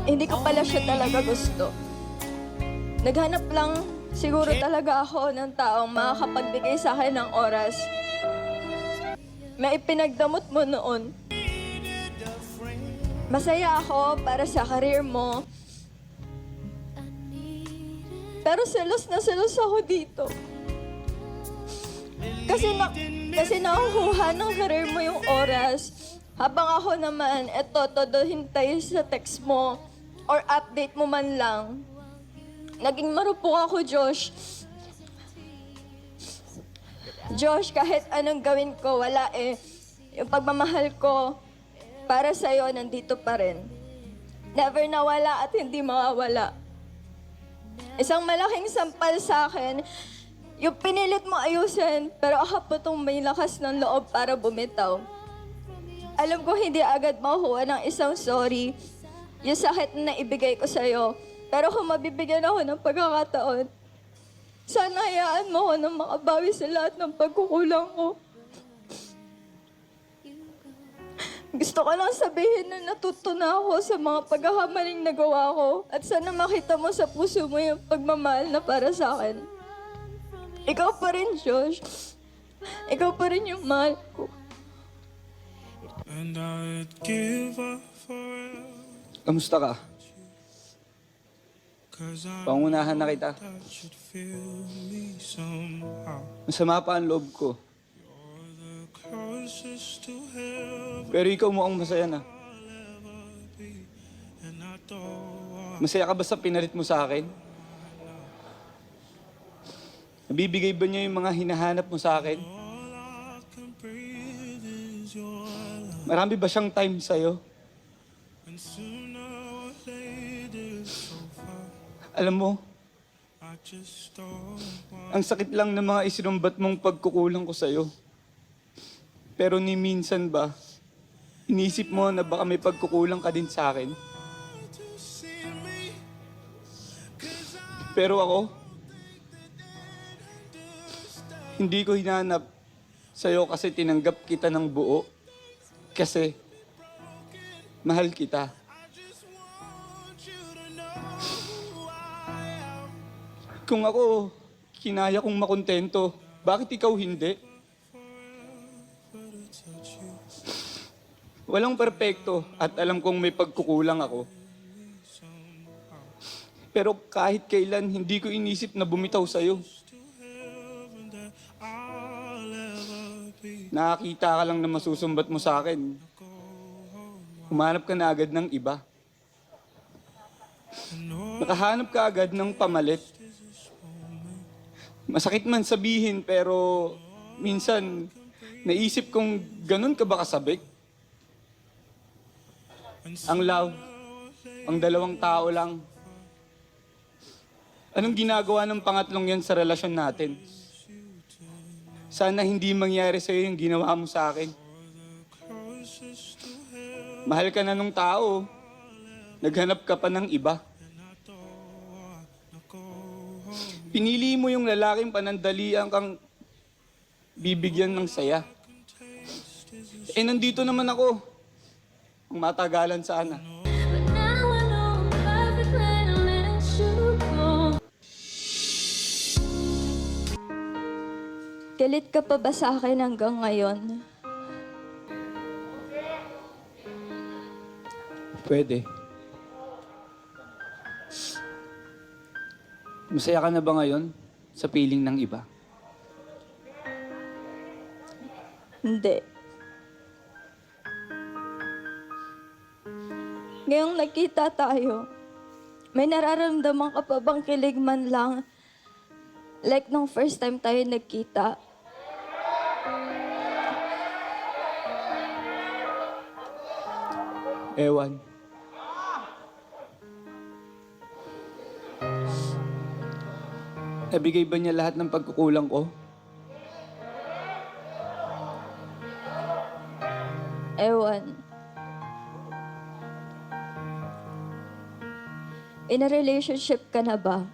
Hindi ko pala siya talaga gusto. Naghanap lang siguro talaga ako ng taong makakapagbigay sa akin ng oras. May ipinagdamot mo noon. Masaya ako para sa career mo. Pero selos na selos ako dito. Kasi nakukuha ng career mo yung oras. Habang ako naman, todo hintay sa text mo or update mo man lang. Naging marupok ako, Josh. Josh, kahit anong gawin ko, wala eh. Yung pagmamahal ko para sa'yo, nandito pa rin. Never nawala at hindi mawawala. Isang malaking sampal sa akin, yung pinilit mo ayusin, pero ako putong may lakas ng loob para bumitaw. Alam ko hindi agad makukuha ng isang sorry, yung sakit na ibigay ko sa'yo. Pero kung mabibigyan ako ng pagkakataon, sana hayaan mo ako na makabawi sa lahat ng pagkukulang ko. Gusto ko lang sabihin na natuto na ako sa mga pagkakamaling nagawa ko at sana makita mo sa puso mo yung pagmamahal na para sa akin. Ikaw pa rin, Josh. Ikaw pa rin yung mahal ko. And I'd give up forever. Kamusta ka? Pangunahan na kita. Masama pa ang loob ko. Pero ikaw mukhang masaya na. Masaya ka ba sa pinalit mo sa akin? Nabibigay ba niya yung mga hinahanap mo sa akin? Marami ba siyang time sa'yo? Alam mo, ang sakit lang ng mga isinumbat mong pagkukulang ko sa'yo. Pero ni minsan ba, inisip mo na baka may pagkukulang ka din sa akin? Pero ako, hindi ko hinanap sa'yo kasi tinanggap kita ng buo. Kasi, mahal kita. Kung ako, kinaya kong makontento, bakit ikaw hindi? Walang perpekto at alam kong may pagkukulang ako. Pero kahit kailan, hindi ko inisip na bumitaw sa'yo. Nakakita ka lang na masusumbat mo sa akin. Humanap ka na agad ng iba. Nakahanap ka agad ng pamalit. Masakit man sabihin, pero minsan, naisip kong ganun ka ba kasabik? Ang love, ang dalawang tao lang. Anong ginagawa ng pangatlong yan sa relasyon natin? Sana hindi mangyari sa'yo yung ginawa mo sa akin. Mahal ka na nung tao, naghanap ka pa ng iba. Pinili mo yung lalaking panandalian kang bibigyan ng saya. Eh, nandito naman ako. Ang matagalan sana. Galit ka pa ba sa akin hanggang ngayon? Pwede. Masaya ka na ba ngayon sa piling ng iba? Hindi. Ngayong nagkita tayo, may nararamdaman ka pa bang kilig man lang? Like nung first time tayo nagkita? Ewan. Nabigay ba niya lahat ng pagkukulang ko? Ewan. In a relationship ka na ba?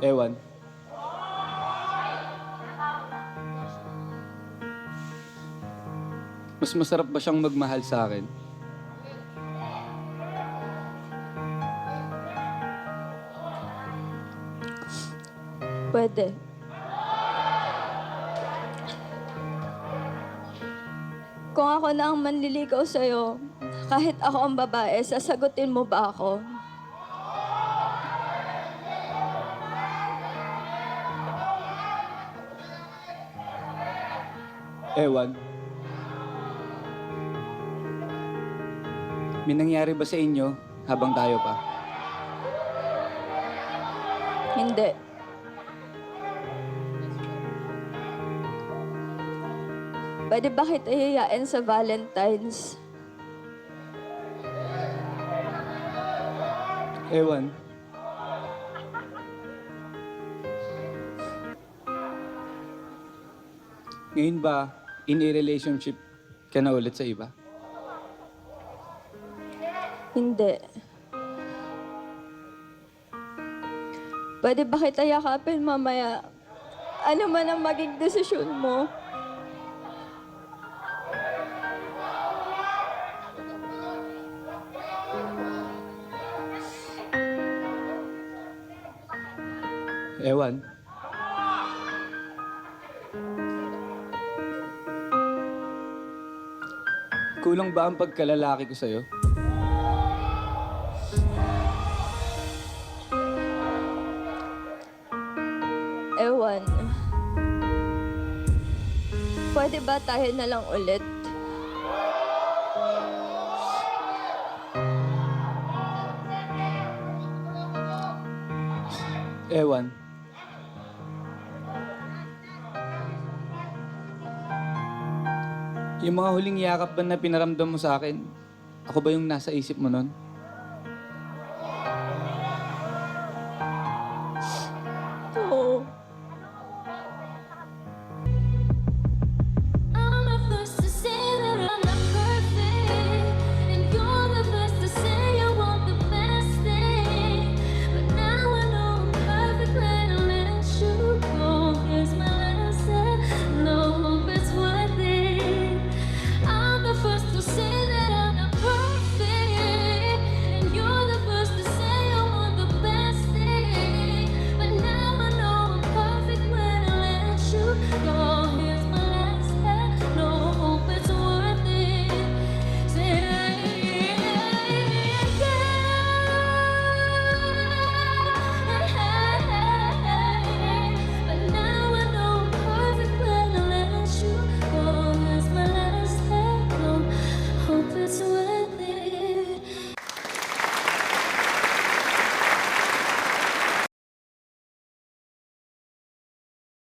Ewan. Mas masarap ba siyang magmahal sa akin? Pwede. Kung ako na ang manliligaw sa'yo, kahit ako ang babae, sasagutin mo ba ako? Ewan. May nangyari ba sa inyo habang tayo pa? Hindi. Pwede ba kita hihiyain sa Valentine's? Ewan. Ngayon ba, in a relationship ka na ulit sa iba? Hindi. Pwede ba kita yakapin mamaya? Ano man ang maging desisyon mo? Ewan. Kulang ba ang pagkalalaki ko sa'yo? Ewan. Pwede ba tayo na lang ulit? Ewan. Yung mga huling yakap ba na pinaramdam mo sa akin, ako ba yung nasa isip mo nun?